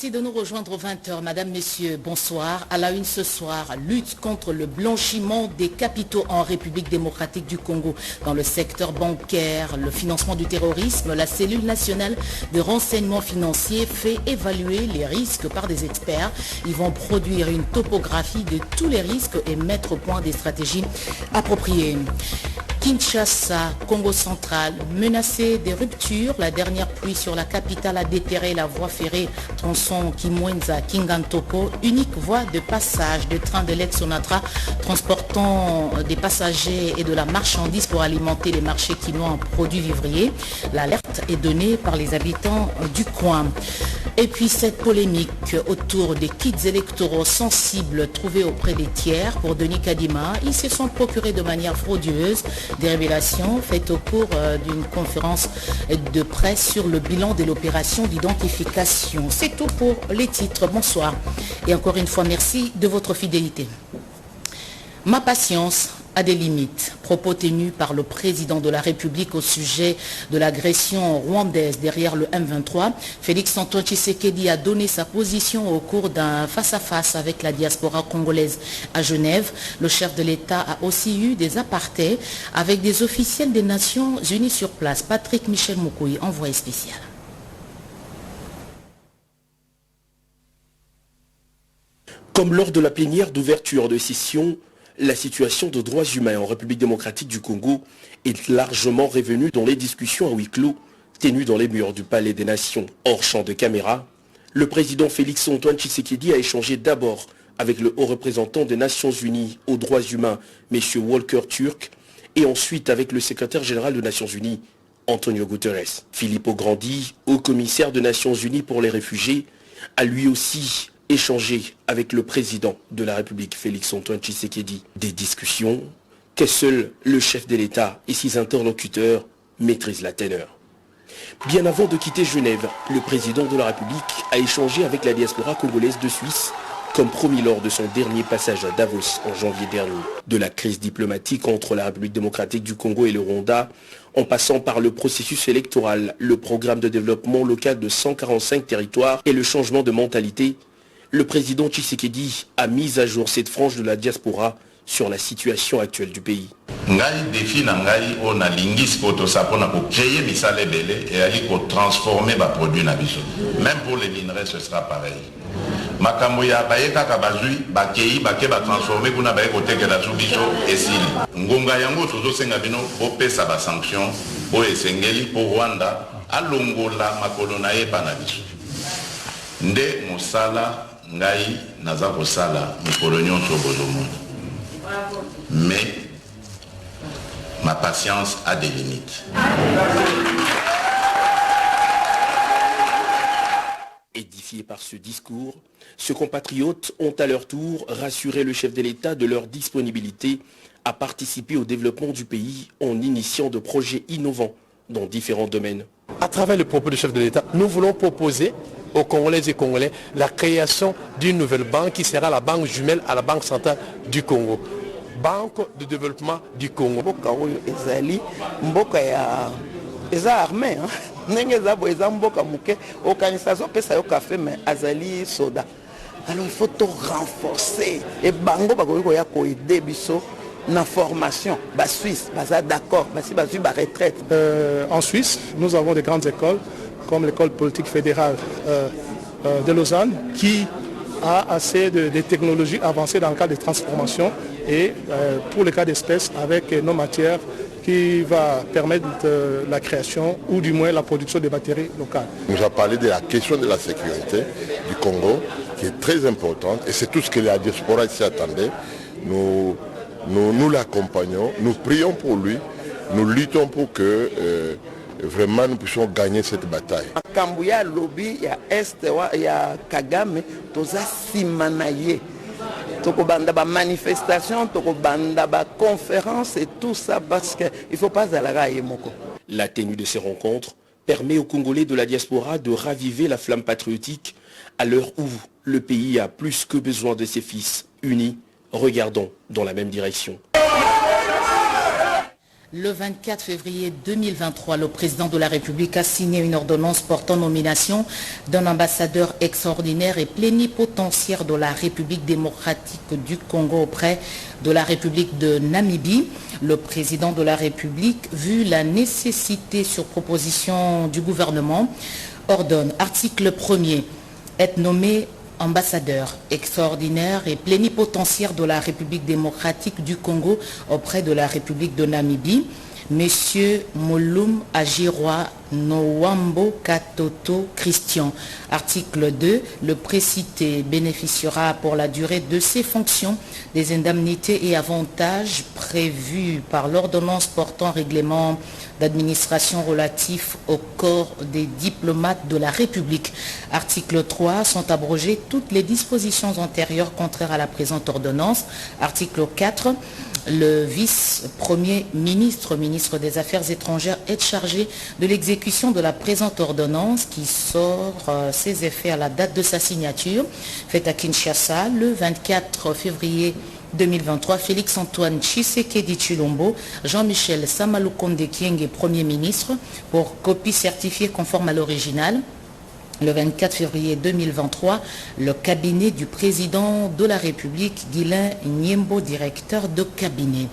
Merci de nous rejoindre aux 20h. Madame, Messieurs, bonsoir. À la une ce soir, lutte contre le blanchiment des capitaux en République démocratique du Congo. Dans le secteur bancaire, le financement du terrorisme, la cellule nationale de renseignement financier fait évaluer les risques par des experts. Ils vont produire une topographie de tous les risques et mettre au point des stratégies appropriées. Kinshasa, Congo central, menacé des ruptures. La dernière pluie sur la capitale a déterré la voie ferrée tronçon Kimwenza-Kingantoko, unique voie de passage de train de l'ex-Sonatra transportant des passagers et de la marchandise pour alimenter les marchés quinois en produits vivriers. L'alerte est donnée par les habitants du coin. Et puis cette polémique autour des kits électoraux sensibles trouvés auprès des tiers pour Denis Kadima. Ils se sont procurés de manière frauduleuse des révélations faites au cours d'une conférence de presse sur le bilan de l'opération d'identification. C'est tout pour les titres. Bonsoir. Et encore une fois, merci de votre fidélité. Ma patience a des limites. Propos tenus par le président de la République au sujet de l'agression rwandaise derrière le M23. Félix-Antoine Tshisekedi a donné sa position au cours d'un face-à-face avec la diaspora congolaise à Genève. Le chef de l'État a aussi eu des apartés avec des officiels des Nations Unies sur place. Patrick Michel Moukoui, envoyé spécial. Comme lors de la plénière d'ouverture de session, la situation de droits humains en République démocratique du Congo est largement revenue dans les discussions à huis clos tenues dans les murs du Palais des Nations. Hors champ de caméra, le président Félix-Antoine Tshisekedi a échangé d'abord avec le haut représentant des Nations Unies aux droits humains, M. Volker Turk, et ensuite avec le secrétaire général des Nations Unies, Antonio Guterres. Filippo Grandi, haut commissaire des Nations Unies pour les réfugiés, a lui aussi échanger avec le président de la République, Félix-Antoine Tshisekedi. Des discussions que seul le chef de l'État et ses interlocuteurs maîtrisent la teneur. Bien avant de quitter Genève, le président de la République a échangé avec la diaspora congolaise de Suisse, comme promis lors de son dernier passage à Davos en janvier dernier. De la crise diplomatique entre la République démocratique du Congo et le Rwanda, en passant par le processus électoral, le programme de développement local de 145 territoires et le changement de mentalité, le président Tshisekedi a mis à jour cette frange de la diaspora sur la situation actuelle du pays. Ngai défi na ngai on a lingis poto sapona pour créer misale belé et aller pour transformer ba produit na biso. Même pour les minerais ce sera pareil. Makambo ya bayeka ka bazui bakei bake ba transformer kuna ba ekote ke la biso esili. Ngonga yango tozo senga bino opesa ba sanction o esengeli pour Rwanda alongola makolo na yepa na biso. Nde mosala ngai naza kosala mikolo nyonso bozomona. Mais ma patience a des limites. Édifiés par ce discours, ces compatriotes ont à leur tour rassuré le chef de l'État de leur disponibilité à participer au développement du pays en initiant de projets innovants dans différents domaines. À travers le propos du chef de l'État, nous voulons proposer aux Congolaises et Congolais la création d'une nouvelle banque qui sera la banque jumelle à la Banque centrale du Congo. Banque de développement du Congo. Armée, alors il faut tout renforcer et bango bakoya ko aider biso na formation ba Suisse baza d'accord basi bazu ba retraite. En Suisse, nous avons des grandes écoles comme l'école politique fédérale de Lausanne qui a assez de technologies avancées dans le cadre des transformations et pour le cas d'espèces avec nos matières qui va permettre la création ou du moins la production de batteries locales. On nous a parlé de la question de la sécurité du Congo qui est très importante et c'est tout ce que la diaspora ici attendait. Nous l'accompagnons, nous prions pour lui, nous luttons pour que vraiment nous puissions gagner cette bataille. Kambuya lobby ya est ya Kagame toza simanaye. Tokobanda ba manifestation, tokobanda ba conférence et tout ça parce que il faut pas zalaga yemoko. La tenue de ces rencontres permet aux Congolais de la diaspora de raviver la flamme patriotique à l'heure où le pays a plus que besoin de ses fils unis, regardant dans la même direction. Le 24 février 2023, le président de la République a signé une ordonnance portant nomination d'un ambassadeur extraordinaire et plénipotentiaire de la République démocratique du Congo auprès de la République de Namibie. Le président de la République, vu la nécessité sur proposition du gouvernement, ordonne, article 1er, être nommé ambassadeur extraordinaire et plénipotentiaire de la République démocratique du Congo auprès de la République de Namibie, Monsieur Moulum Ajiroa Nowambo Katoto Christian. Article 2, le précité bénéficiera pour la durée de ses fonctions des indemnités et avantages prévus par l'ordonnance portant règlement d'administration relatif au corps des diplomates de la République. Article 3, sont abrogées toutes les dispositions antérieures contraires à la présente ordonnance. Article 4, le vice-premier ministre, ministre des Affaires étrangères, est chargé de l'exécution de la présente ordonnance qui sort ses effets à la date de sa signature, faite à Kinshasa le 24 février 2023. Félix-Antoine Tshisekedi Tshilombo, Jean-Michel Samalukonde Kyenge, Premier ministre, pour copie certifiée conforme à l'original. Le 24 février 2023, le cabinet du président de la République, Guilain Nyembo, directeur de cabinet.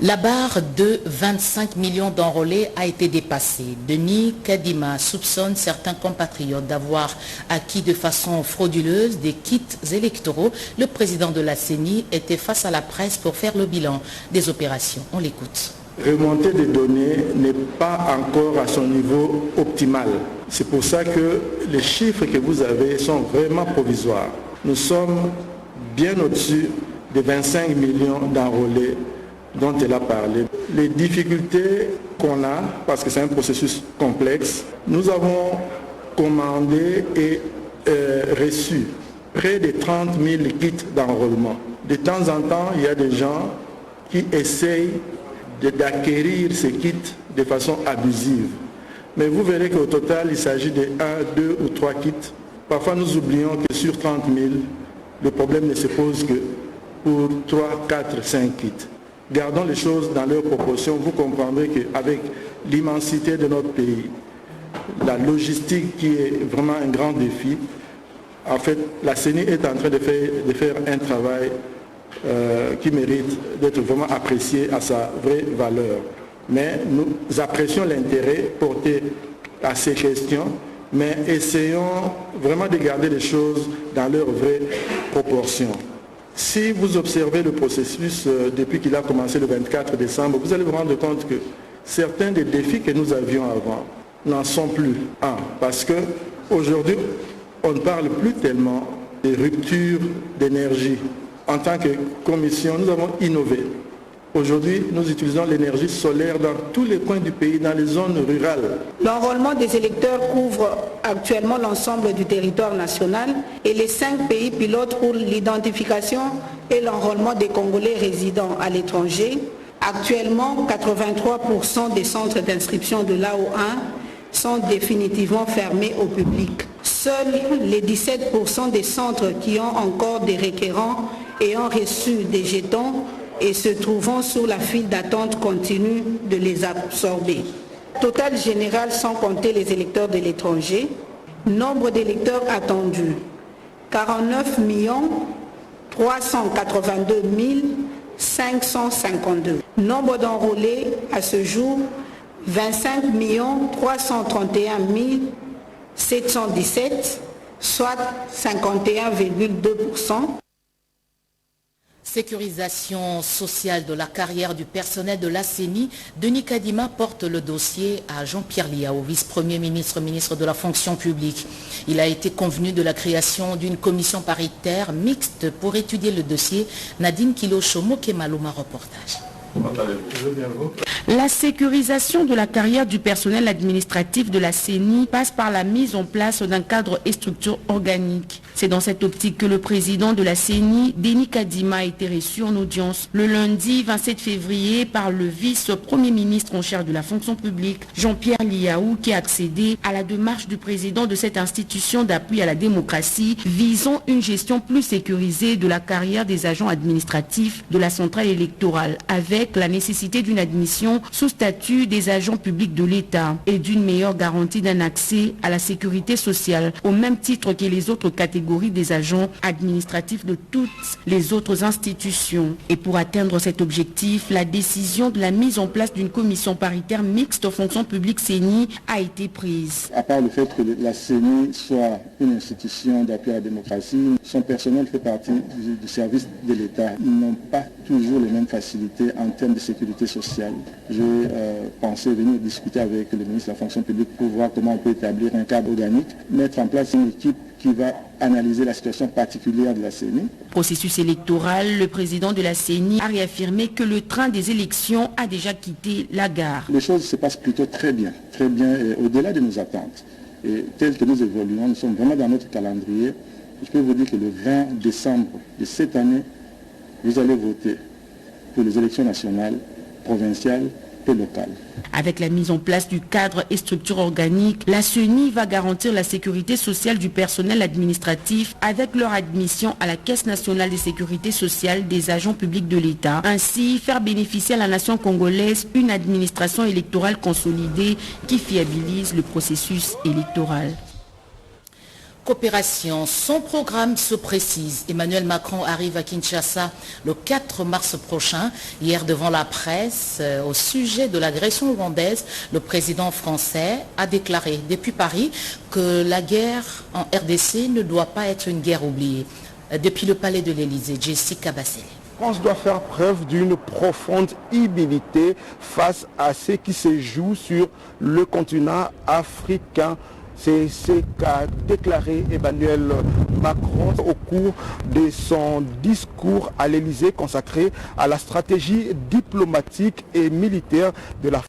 La barre de 25 millions d'enrôlés a été dépassée. Denis Kadima soupçonne certains compatriotes d'avoir acquis de façon frauduleuse des kits électoraux. Le président de la CENI était face à la presse pour faire le bilan des opérations. On l'écoute. Remonter des données n'est pas encore à son niveau optimal. C'est pour ça que les chiffres que vous avez sont vraiment provisoires. Nous sommes bien au-dessus des 25 millions d'enrôlés dont elle a parlé. Les difficultés qu'on a, parce que c'est un processus complexe, nous avons commandé et reçu près de 30 000 kits d'enrôlement. De temps en temps, il y a des gens qui essayent d'acquérir ces kits de façon abusive. Mais vous verrez qu'au total, il s'agit de 1, 2 ou 3 kits. Parfois, nous oublions que sur 30 000, le problème ne se pose que pour 3, 4, 5 kits. Gardons les choses dans leurs proportions. Vous comprendrez qu'avec l'immensité de notre pays, la logistique qui est vraiment un grand défi, en fait, la CENI est en train de faire un travail qui mérite d'être vraiment apprécié à sa vraie valeur. Mais nous apprécions l'intérêt porté à ces questions, mais essayons vraiment de garder les choses dans leurs vraies proportions. Si vous observez le processus depuis qu'il a commencé le 24 décembre, vous allez vous rendre compte que certains des défis que nous avions avant n'en sont plus. Parce qu'aujourd'hui, on ne parle plus tellement des ruptures d'énergie. En tant que commission, nous avons innové. Aujourd'hui, nous utilisons l'énergie solaire dans tous les coins du pays, dans les zones rurales. L'enrôlement des électeurs couvre actuellement l'ensemble du territoire national et les 5 pays pilotes pour l'identification et l'enrôlement des Congolais résidant à l'étranger. Actuellement, 83% des centres d'inscription de l'AO1 sont définitivement fermés au public. Seuls les 17% des centres qui ont encore des requérants ayant reçu des jetons et se trouvant sur la file d'attente continuent de les absorber. Total général sans compter les électeurs de l'étranger, nombre d'électeurs attendus, 49 382 552. Nombre d'enrôlés à ce jour, 25 331 717, soit 51,2%. Sécurisation sociale de la carrière du personnel de la CENI, Denis Kadima porte le dossier à Jean-Pierre Liao, vice-premier ministre, ministre de la fonction publique. Il a été convenu de la création d'une commission paritaire mixte pour étudier le dossier. Nadine Kilo-Chomo, Maluma, reportage. La sécurisation de la carrière du personnel administratif de la CENI passe par la mise en place d'un cadre et structure organique. C'est dans cette optique que le président de la CENI, Denis Kadima, a été reçu en audience le lundi 27 février par le vice-premier ministre en charge de la fonction publique, Jean-Pierre Liaou, qui a accédé à la démarche du président de cette institution d'appui à la démocratie visant une gestion plus sécurisée de la carrière des agents administratifs de la centrale électorale, avec la nécessité d'une admission sous statut des agents publics de l'État et d'une meilleure garantie d'un accès à la sécurité sociale, au même titre que les autres catégories des agents administratifs de toutes les autres institutions. Et pour atteindre cet objectif, la décision de la mise en place d'une commission paritaire mixte aux fonctions publiques CENI a été prise. À part le fait que la CENI soit une institution d'appui à la démocratie, son personnel fait partie du service de l'État. Ils n'ont pas toujours les mêmes facilités en termes de sécurité sociale. Je pensais venir discuter avec le ministre de la fonction publique pour voir comment on peut établir un cadre organique, mettre en place une équipe qui va analyser la situation particulière de la CENI. Processus électoral, le président de la CENI a réaffirmé que le train des élections a déjà quitté la gare. Les choses se passent plutôt très bien et au-delà de nos attentes. Et tel que nous évoluons, nous sommes vraiment dans notre calendrier. Je peux vous dire que le 20 décembre de cette année, vous allez voter pour les élections nationales, provinciales et locales. Avec la mise en place du cadre et structure organique, la CENI va garantir la sécurité sociale du personnel administratif avec leur admission à la Caisse nationale de sécurité sociale des agents publics de l'État. Ainsi, faire bénéficier à la nation congolaise une administration électorale consolidée qui fiabilise le processus électoral. Coopération, son programme se précise. Emmanuel Macron arrive à Kinshasa le 4 mars prochain. Hier, devant la presse, au sujet de l'agression rwandaise, le président français a déclaré depuis Paris que la guerre en RDC ne doit pas être une guerre oubliée. Depuis le palais de l'Élysée, Jessica Bassel. La France doit faire preuve d'une profonde humilité face à ce qui se joue sur le continent africain. C'est ce qu'a déclaré Emmanuel Macron au cours de son discours à l'Élysée consacré à la stratégie diplomatique et militaire de la France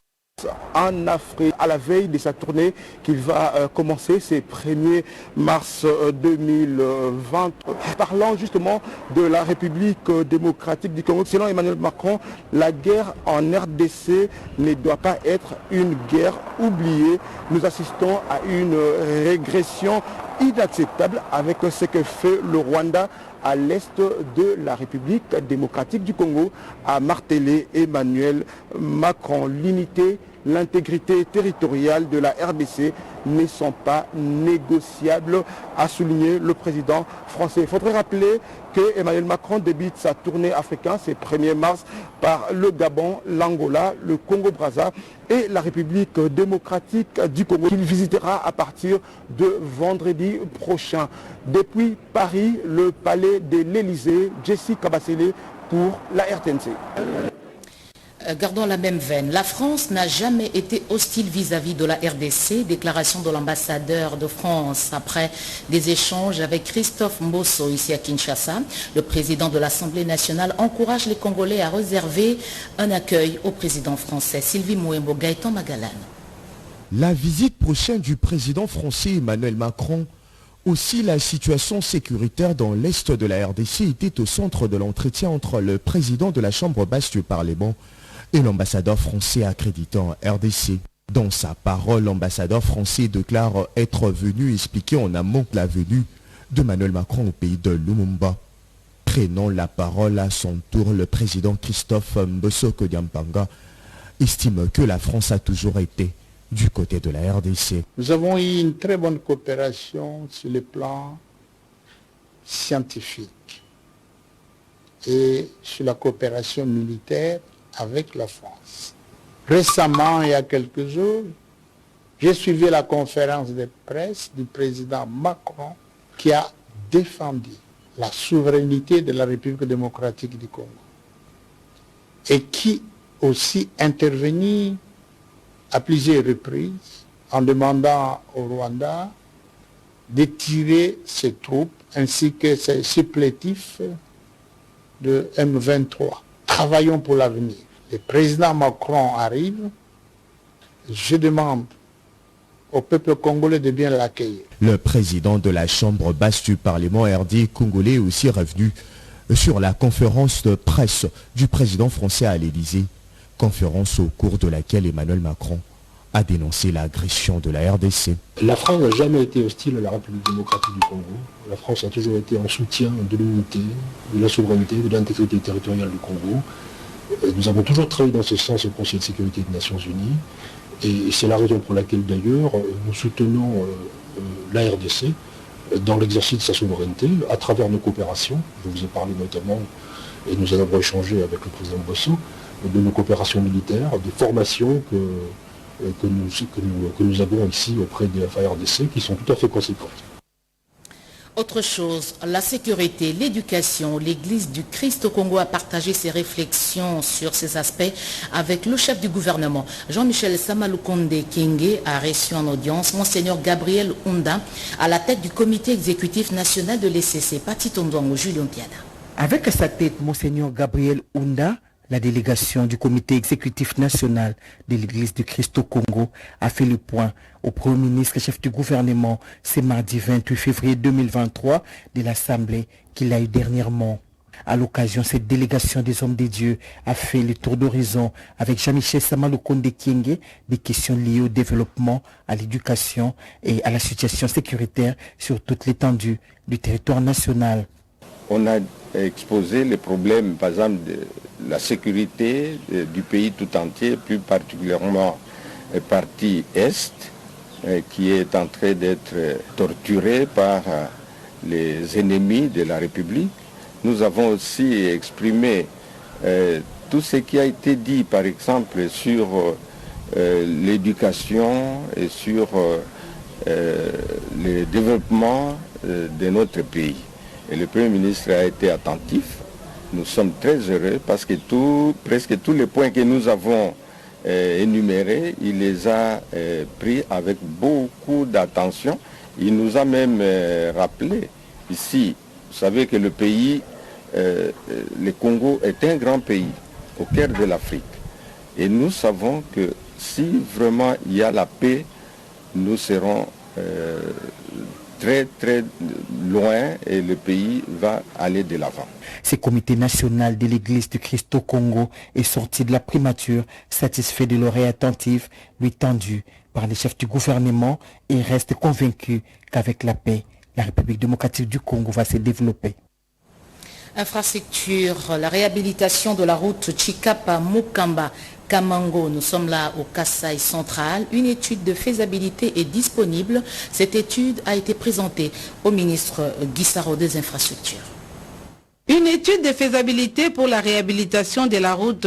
en Afrique, à la veille de sa tournée qu'il va commencer ce 1er mars 2020. Parlant justement de la République démocratique du Congo, selon Emmanuel Macron, la guerre en RDC ne doit pas être une guerre oubliée. Nous assistons à une régression inacceptable avec ce que fait le Rwanda à l'est de la République démocratique du Congo, a martelé Emmanuel Macron. L'unité, l'intégrité territoriale de la RDC ne sont pas négociables, a souligné le président français. Il faudrait rappeler que Emmanuel Macron débute sa tournée africaine ce 1er mars par le Gabon, l'Angola, le Congo-Brazza et la République démocratique du Congo, qu'il visitera à partir de vendredi prochain. Depuis Paris, le palais de l'Élysée, Jessica Bassel pour la RTNC. Gardons la même veine. La France n'a jamais été hostile vis-à-vis de la RDC. Déclaration de l'ambassadeur de France après des échanges avec Christophe Mbosso ici à Kinshasa. Le président de l'Assemblée nationale encourage les Congolais à réserver un accueil au président français. Sylvie Mouembo, Gaëtan Magalane. La visite prochaine du président français Emmanuel Macron, aussi la situation sécuritaire dans l'est de la RDC était au centre de l'entretien entre le président de la Chambre basse du Parlement et l'ambassadeur français accrédité en RDC. Dans sa parole, l'ambassadeur français déclare être venu expliquer en amont la venue d'Emmanuel Macron au pays de Lumumba. Prenant la parole à son tour, le président Christophe Mbosso Kodiampanga estime que la France a toujours été du côté de la RDC. Nous avons eu une très bonne coopération sur le plan scientifique et sur la coopération militaire avec la France. Récemment, il y a quelques jours, j'ai suivi la conférence de presse du président Macron qui a défendu la souveraineté de la République démocratique du Congo et qui aussi intervenu à plusieurs reprises en demandant au Rwanda de tirer ses troupes ainsi que ses supplétifs de M23. Travaillons pour l'avenir. Le président Macron arrive. Je demande au peuple congolais de bien l'accueillir. Le président de la Chambre basse du Parlement RD congolais est aussi revenu sur la conférence de presse du président français à l'Élysée, conférence au cours de laquelle Emmanuel Macron a dénoncé l'agression de la RDC. La France n'a jamais été hostile à la République démocratique du Congo. La France a toujours été en soutien de l'unité, de la souveraineté, de l'intégrité territoriale du Congo. Nous avons toujours travaillé dans ce sens au Conseil de sécurité des Nations Unies. Et c'est la raison pour laquelle d'ailleurs nous soutenons la RDC dans l'exercice de sa souveraineté à travers nos coopérations. Je vous ai parlé notamment, et nous en avons échangé avec le président Bosso, de nos coopérations militaires, des formations que nous avons ici auprès des FARDC qui sont tout à fait conséquentes. Autre chose, la sécurité, l'éducation, l'Église du Christ au Congo a partagé ses réflexions sur ces aspects avec le chef du gouvernement. Jean-Michel Samalukonde Kyenge a reçu en audience Monseigneur Gabriel Ounda à la tête du comité exécutif national de l'ECC. Pati Tondouango, Julien Piada. Avec à sa tête Monseigneur Gabriel Ounda, la délégation du comité exécutif national de l'Église du Christ au Congo a fait le point au Premier ministre et chef du gouvernement ce mardi 28 février 2023 de l'Assemblée qu'il a eu dernièrement. À l'occasion, cette délégation des hommes de Dieu a fait le tour d'horizon avec Jean-Michel Samalukonde Kyenge des questions liées au développement, à l'éducation et à la situation sécuritaire sur toute l'étendue du territoire national. On a exposé les problèmes, par exemple, de la sécurité du pays tout entier, plus particulièrement partie Est, qui est en train d'être torturée par les ennemis de la République. Nous avons aussi exprimé tout ce qui a été dit, par exemple, sur l'éducation et sur le développement de notre pays. Et le Premier ministre a été attentif. Nous sommes très heureux parce que presque tous les points que nous avons énumérés, il les a pris avec beaucoup d'attention. Il nous a même rappelé ici, vous savez que le pays, le Congo est un grand pays au cœur de l'Afrique. Et nous savons que si vraiment il y a la paix, nous serons très très loin et le pays va aller de l'avant. Ce comité national de l'Église du Christ au Congo est sorti de la primature satisfait de l'oreille attentive lui tendue par les chefs du gouvernement et reste convaincu qu'avec la paix, la République démocratique du Congo va se développer. Infrastructure, la réhabilitation de la route Chikapa-Mukamba Kamango, nous sommes là au Kasaï central. Une étude de faisabilité est disponible. Cette étude a été présentée au ministre Guissaro des Infrastructures. Une étude de faisabilité pour la réhabilitation de la route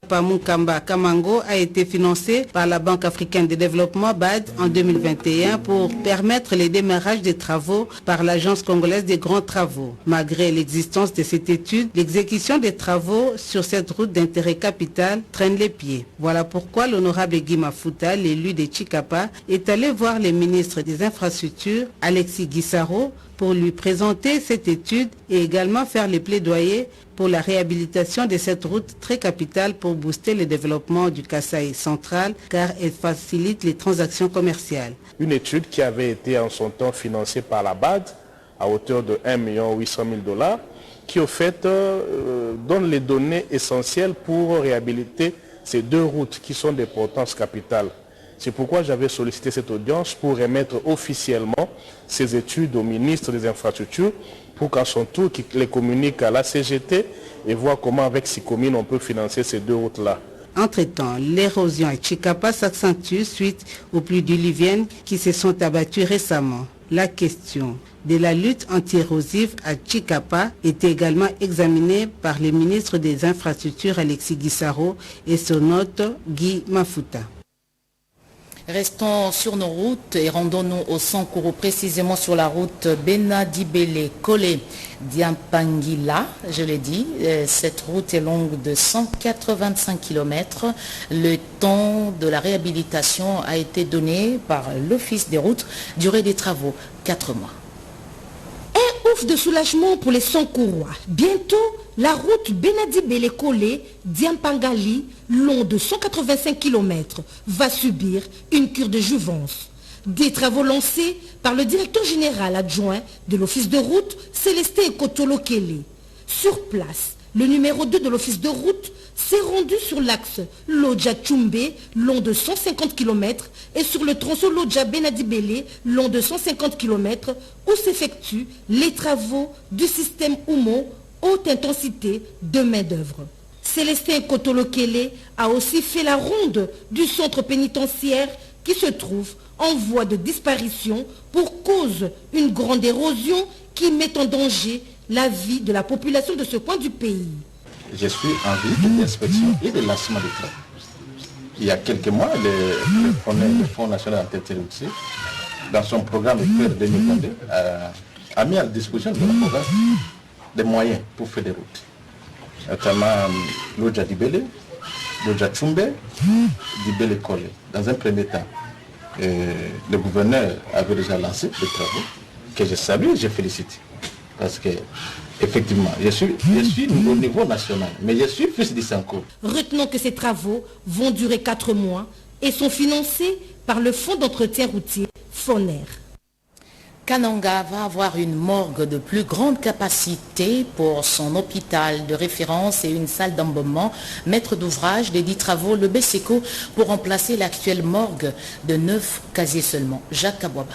Mukamba Kamango a été financée par la Banque africaine de développement BAD en 2021 pour permettre le démarrage des travaux par l'Agence congolaise des grands travaux. Malgré l'existence de cette étude, l'exécution des travaux sur cette route d'intérêt capital traîne les pieds. Voilà pourquoi l'honorable Guy Mafuta, l'élu de Chikapa, est allé voir le ministre des Infrastructures, Alexis Guissaro, pour lui présenter cette étude et également faire les plaidoyers pour la réhabilitation de cette route très capitale pour booster le développement du Kasaï central car elle facilite les transactions commerciales. Une étude qui avait été en son temps financée par la BAD à hauteur de 1 800 000 $, qui au fait donne les données essentielles pour réhabiliter ces deux routes qui sont d'importance capitale. C'est pourquoi j'avais sollicité cette audience pour remettre officiellement ces études au ministre des Infrastructures pour qu'à son tour, qu'il les communique à la CGT et voir comment avec ces communes on peut financer ces deux routes-là. Entre-temps, l'érosion à Chikapa s'accentue suite aux pluies diluviennes qui se sont abattues récemment. La question de la lutte anti-érosive à Chikapa était également examinée par le ministre des Infrastructures Alexis Guissaro et son hôte Guy Mafuta. Restons sur nos routes et rendons-nous au Sankuru, précisément sur la route Bena-Dibele-Kole-Diampangila. Je l'ai dit, cette route est longue de 185 km. Le temps de la réhabilitation a été donné par l'Office des routes. Durée des travaux, 4 mois. Un ouf de soulagement pour les Sankurois. Bientôt, la route Bena-Dibele-Kole-Diampangali, long de 185 km, va subir une cure de jouvence. Des travaux lancés par le directeur général adjoint de l'office de route, Célestin Kotolo-Kele. Sur place, le numéro 2 de l'office de route s'est rendu sur l'axe Lodja-Tchumbe, long de 150 km, et sur le tronçon Lodja-Benadibele, long de 150 km, où s'effectuent les travaux du système Oumo, haute intensité de main-d'œuvre. Célestin Kotolo-Kele a aussi fait la ronde du centre pénitentiaire qui se trouve en voie de disparition pour cause d'une grande érosion qui met en danger la vie de la population de ce coin du pays. Je suis en visite d'inspection et de lancement de travaux. Il y a quelques mois, le Fonds national d'entretien routier, dans son programme FER 2022, a mis à disposition de la province des moyens pour faire des routes, notamment Lodja Dibele, Lodja Tchumbe, Dibele Kole. Dans un premier temps, le gouverneur avait déjà lancé des travaux que je salue et je félicite. Parce que, effectivement, je suis au niveau national, mais je suis fils d'Issanko. Retenons que ces travaux vont durer 4 mois et sont financés par le Fonds d'entretien routier FONER. Kananga va avoir une morgue de plus grande capacité pour son hôpital de référence et une salle d'embaumement. Maître d'ouvrage des 10 travaux, le BESECO, pour remplacer l'actuelle morgue de 9 casiers seulement. Jacques Kabouaba.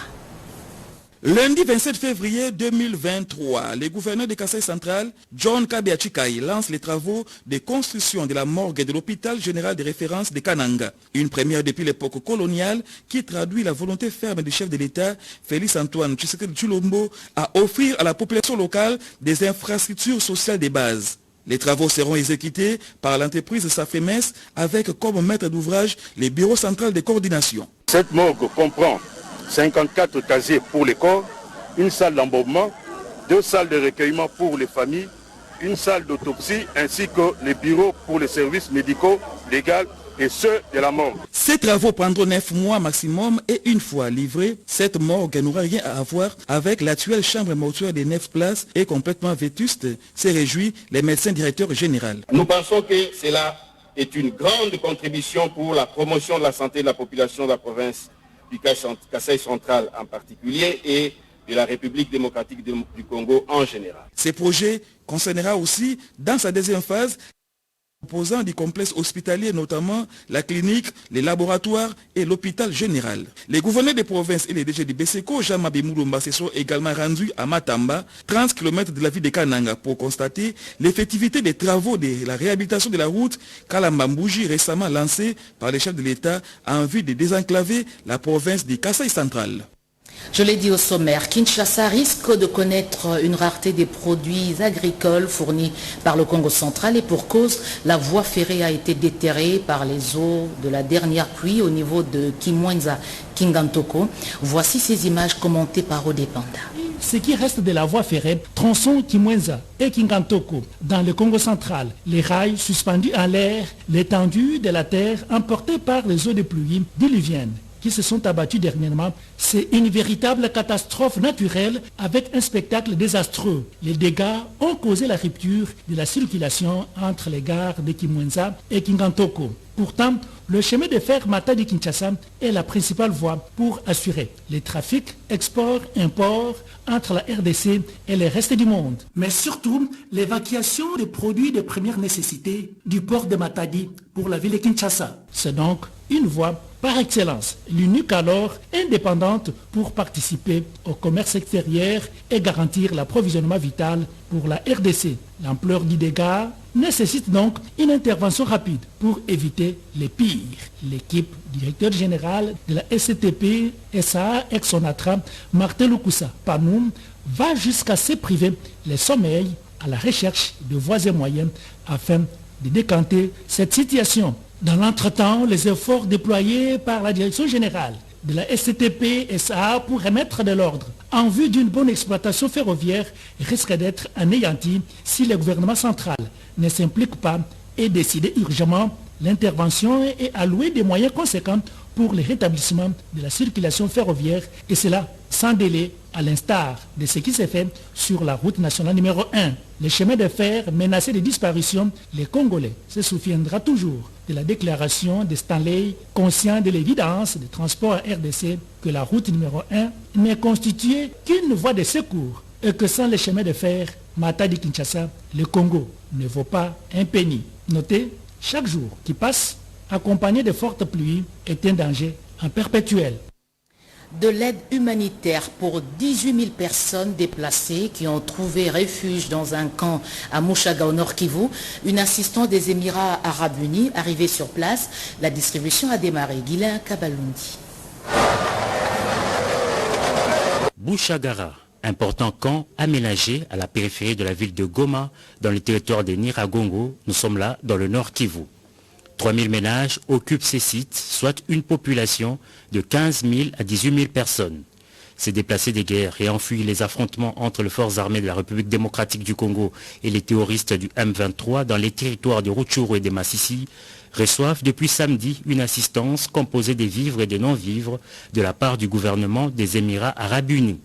Lundi 27 février 2023, le gouverneur de Kasaï central, John Kabeachikai, lance les travaux de construction de la morgue de l'hôpital général de référence de Kananga. Une première depuis l'époque coloniale qui traduit la volonté ferme du chef de l'État, Félix Antoine Tshisekedi Tshilombo, à offrir à la population locale des infrastructures sociales de base. Les travaux seront exécutés par l'entreprise Safemes avec comme maître d'ouvrage les bureaux central de coordination. Cette morgue comprend 54 casiers pour les corps, une salle d'embaumement, 2 salles de recueillement pour les familles, une salle d'autopsie ainsi que les bureaux pour les services médicaux, légaux et ceux de la morgue. Ces travaux prendront 9 mois maximum et une fois livrés, cette morgue n'aura rien à voir avec l'actuelle chambre mortuaire de 9 places et complètement vétuste, s'est réjoui les médecins directeurs généraux. Nous pensons que cela est une grande contribution pour la promotion de la santé de la population de la province du Kasaï central en particulier et de la République démocratique du Congo en général. Ce projet concernera aussi, dans sa deuxième phase, composants du complexe hospitalier, notamment la clinique, les laboratoires et l'hôpital général. Les gouverneurs des provinces et les DG du BESECO, Jean-Mabé Moulomba, se sont également rendus à Matamba, 30 km de la ville de Kananga, pour constater l'effectivité des travaux de la réhabilitation de la route Kalambambouji, récemment lancée par les chefs de l'État en vue de désenclaver la province du Kasaï central. Je l'ai dit au sommaire, Kinshasa risque de connaître une rareté des produits agricoles fournis par le Congo central et pour cause, la voie ferrée a été déterrée par les eaux de la dernière pluie au niveau de Kimwenza, Kingantoko. Voici ces images commentées par Odepanda. Ce qui reste de la voie ferrée, tronçon Kimwenza et Kingantoko, dans le Congo central, les rails suspendus en l'air, l'étendue de la terre emportée par les eaux de pluie diluviennes qui se sont abattus dernièrement, c'est une véritable catastrophe naturelle avec un spectacle désastreux. Les dégâts ont causé la rupture de la circulation entre les gares de Kimwenza et Kingantoko. Pourtant, le chemin de fer Matadi-Kinshasa est la principale voie pour assurer les trafics export-import entre la RDC et le reste du monde. Mais surtout, l'évacuation des produits de première nécessité du port de Matadi pour la ville de Kinshasa. C'est donc une voie par excellence, l'unique alors indépendante pour participer au commerce extérieur et garantir l'approvisionnement vital pour la RDC. L'ampleur du dégât nécessite donc une intervention rapide pour éviter les pires. L'équipe directeur général de la SCTP, SA, ex-Sonatra, Martin Lukusa Panoum, va jusqu'à se priver les sommeils à la recherche de voies et moyens afin de décanter cette situation. Dans l'entretemps, les efforts déployés par la direction générale de la SCTP SA pour remettre de l'ordre en vue d'une bonne exploitation ferroviaire risquent d'être anéantis si le gouvernement central ne s'implique pas et décide urgemment L'intervention est allouée des moyens conséquents pour le rétablissement de la circulation ferroviaire et cela sans délai, à l'instar de ce qui s'est fait sur la route nationale numéro 1. Les chemins de fer menacés de disparition, les Congolais se souviendra toujours de la déclaration de Stanley, conscient de l'évidence des transports à RDC, que la route numéro 1 n'est constituée qu'une voie de secours et que sans les chemins de fer, Matadi-Kinshasa, le Congo ne vaut pas un penny. Notez, chaque jour qui passe, accompagné de fortes pluies, est un danger en perpétuel. De l'aide humanitaire pour 18 000 personnes déplacées qui ont trouvé refuge dans un camp à Mouchaga au Nord Kivu. Une assistante des Émirats Arabes Unis arrivée sur place. La distribution a démarré. Guilain Kabalundi. Bouchagara, important camp aménagé à la périphérie de la ville de Goma, dans le territoire des Nyiragongo. Nous sommes là dans le Nord Kivu. 3 000 ménages occupent ces sites, soit une population de 15 000 à 18 000 personnes. Ces déplacés des guerres et enfui les affrontements entre les forces armées de la République démocratique du Congo et les terroristes du M23 dans les territoires de Rutshuru et de Masisi reçoivent depuis samedi une assistance composée des vivres et des non-vivres de la part du gouvernement des Émirats Arabes Unis.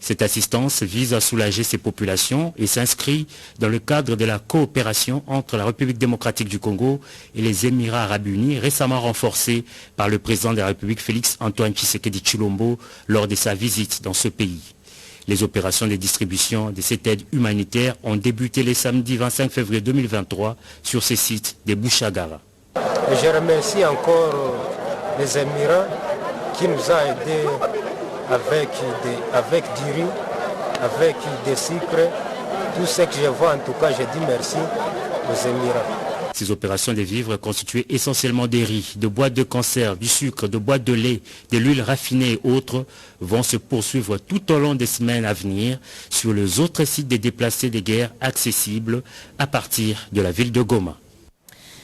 Cette assistance vise à soulager ces populations et s'inscrit dans le cadre de la coopération entre la République démocratique du Congo et les Émirats Arabes Unis, récemment renforcée par le président de la République Félix Antoine Tshisekedi Tshilombo lors de sa visite dans ce pays. Les opérations de distribution de cette aide humanitaire ont débuté le samedi 25 février 2023 sur ces sites de Bouchagara. Je remercie encore les Émirats qui nous ont aidés avec du riz, avec des sucres, tout ce que je vois en tout cas, je dis merci aux Émirats. Ces opérations de vivres constituées essentiellement des riz, de boîtes de conserve, du sucre, de boîtes de lait, de l'huile raffinée et autres vont se poursuivre tout au long des semaines à venir sur les autres sites des déplacés de guerre accessibles à partir de la ville de Goma.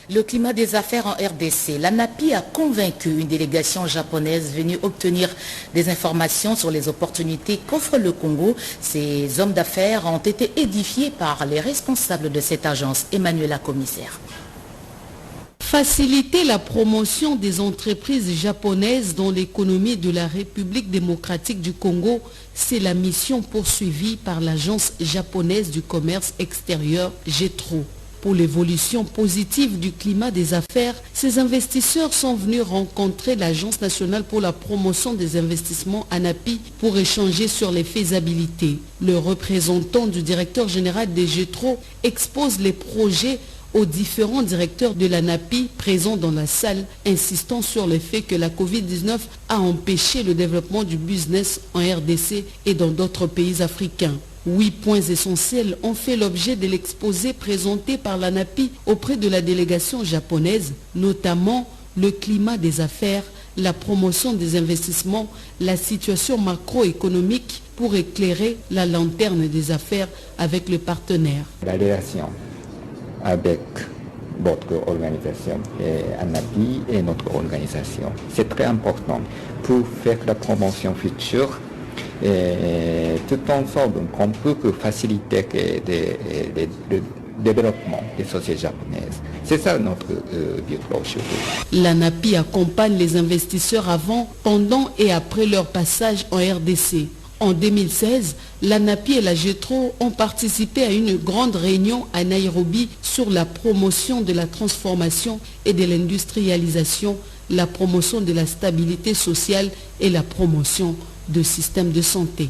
Le climat des affaires en RDC. L'ANAPI a convaincu une délégation japonaise venue obtenir des informations sur les opportunités qu'offre le Congo. Ces hommes d'affaires ont été édifiés par les responsables de cette agence. Emmanuela Commissaire. Faciliter la promotion des entreprises japonaises dans l'économie de la République démocratique du Congo, c'est la mission poursuivie par l'agence japonaise du commerce extérieur JETRO. Pour l'évolution positive du climat des affaires, ces investisseurs sont venus rencontrer l'Agence nationale pour la promotion des investissements ANAPI pour échanger sur les faisabilités. Le représentant du directeur général des JETRO expose les projets aux différents directeurs de l'ANAPI présents dans la salle, insistant sur le fait que la Covid-19 a empêché le développement du business en RDC et dans d'autres pays africains. 8 points essentiels ont fait l'objet de l'exposé présenté par l'ANAPI auprès de la délégation japonaise, notamment le climat des affaires, la promotion des investissements, la situation macroéconomique pour éclairer la lanterne des affaires avec le partenaire. La relation avec votre organisation, ANAPI et notre organisation, c'est très important pour faire la promotion future. Et tout ensemble, on peut faciliter le développement des sociétés japonaises. C'est ça notre but aujourd'hui. L'ANAPI accompagne les investisseurs avant, pendant et après leur passage en RDC. En 2016, l'ANAPI et la JETRO ont participé à une grande réunion à Nairobi sur la promotion de la transformation et de l'industrialisation, la promotion de la stabilité sociale et la promotion de systèmes de santé.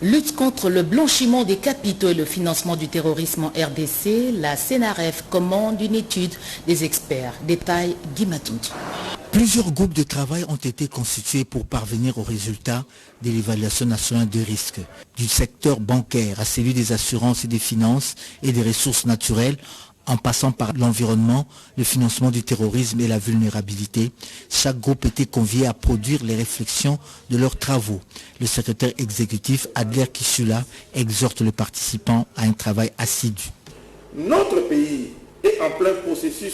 Lutte contre le blanchiment des capitaux et le financement du terrorisme en RDC, la CNRF commande une étude des experts. Détail Guy Matondi. Plusieurs groupes de travail ont été constitués pour parvenir aux résultats de l'évaluation nationale de risque, du secteur bancaire à celui des assurances et des finances et des ressources naturelles, en passant par l'environnement, le financement du terrorisme et la vulnérabilité. Chaque groupe était convié à produire les réflexions de leurs travaux. Le secrétaire exécutif Adler Kishula exhorte les participants à un travail assidu. Notre pays est en plein processus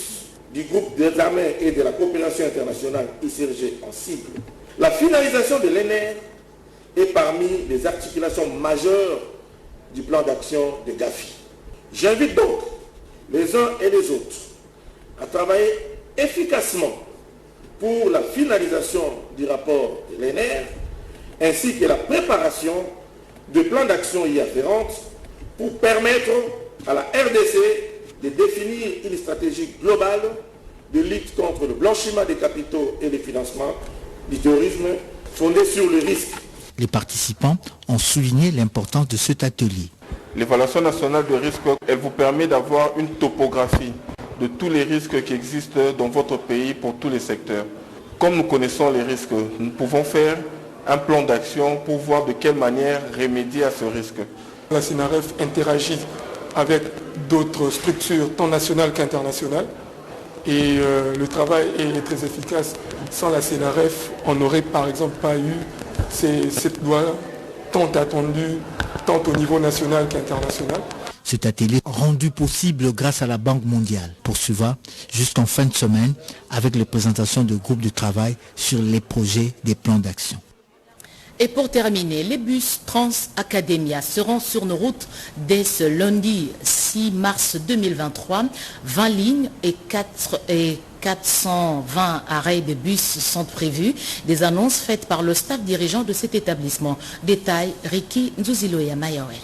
du groupe des armées et de la coopération internationale ICRG en cible. La finalisation de l'ENR est parmi les articulations majeures du plan d'action de Gafi. J'invite donc les uns et les autres à travailler efficacement pour la finalisation du rapport de l'ENR, ainsi que la préparation de plans d'action y afférentes pour permettre à la RDC de définir une stratégie globale de lutte contre le blanchiment des capitaux et le financement du terrorisme fondé sur le risque. Les participants ont souligné l'importance de cet atelier. L'évaluation nationale de risque, elle vous permet d'avoir une topographie de tous les risques qui existent dans votre pays pour tous les secteurs. Comme nous connaissons les risques, nous pouvons faire un plan d'action pour voir de quelle manière remédier à ce risque. La CNRF interagit avec d'autres structures tant nationales qu'internationales et le travail est très efficace. Sans la CNRF, on n'aurait par exemple pas eu cette loi tant attendue, tant au niveau national qu'international. Cet atelier rendu possible grâce à la Banque mondiale poursuivra jusqu'en fin de semaine avec les présentations de groupes de travail sur les projets des plans d'action. Et pour terminer, les bus Trans-Academia seront sur nos routes dès ce lundi 6 mars 2023. 20 lignes et 420 arrêts de bus sont prévus. Des annonces faites par le staff dirigeant de cet établissement. Détail, Ricky Nzuziloya Mayawela.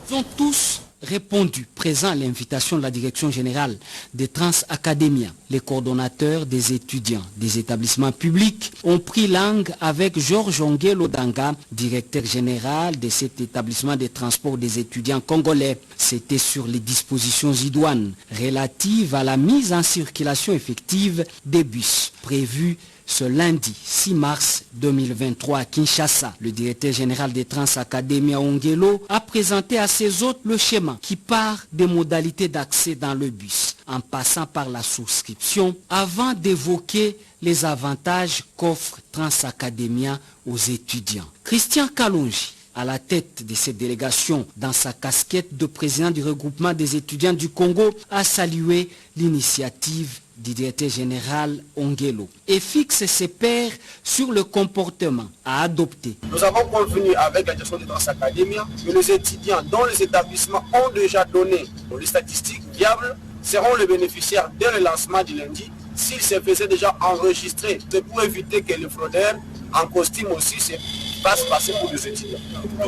Ils ont tous répondu, présent à l'invitation de la direction générale des Trans-Academia. Les coordonnateurs des étudiants des établissements publics ont pris langue avec Georges Ongelo Danga, directeur général de cet établissement des transports des étudiants congolais. C'était sur les dispositions idoines relatives à la mise en circulation effective des bus prévus ce lundi 6 mars 2023 à Kinshasa. Le directeur général des Trans-Academia Ongelo a présenté à ses hôtes le schéma qui part des modalités d'accès dans le bus, en passant par la souscription, avant d'évoquer les avantages qu'offre Trans-Academia aux étudiants. Christian Kalonji, à la tête de cette délégation, dans sa casquette de président du regroupement des étudiants du Congo, a salué l'initiative du directeur général Ongelo et fixe ses pairs sur le comportement à adopter. Nous avons convenu avec la direction de Trans-Academia que les étudiants dont les établissements ont déjà donné les statistiques viables seront les bénéficiaires dès le lancement du lundi s'ils se faisaient déjà enregistrer. C'est pour éviter que les fraudeurs en costume aussi se fassent passer pour des étudiants.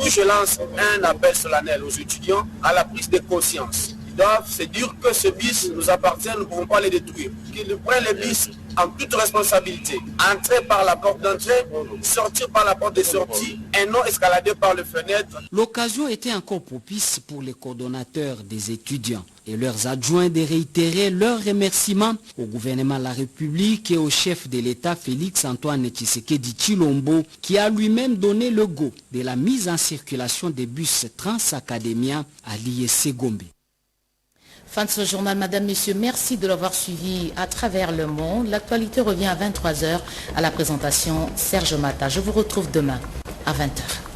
Je lance un appel solennel aux étudiants à la prise de conscience. Doivent se dire que ce bis nous appartient, nous ne pouvons pas les détruire. Qu'ils prennent le bis en toute responsabilité. Entrer par la porte d'entrée, sortir par la porte de sortie et non escalader par les fenêtres. L'occasion était encore propice pour les coordonnateurs des étudiants et leurs adjoints de réitérer leurs remerciements au gouvernement de la République et au chef de l'État Félix Antoine Tshisekedi Tshilombo qui a lui-même donné le go de la mise en circulation des bus Trans-Academia à l'IEC Gombe. Fin de ce journal, Madame, Messieurs, merci de l'avoir suivi à travers le monde. L'actualité revient à 23h à la présentation Serge Mata. Je vous retrouve demain à 20h.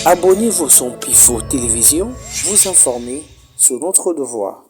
Abonnez-vous sur Pifo Télévision, vous informer sur notre devoir.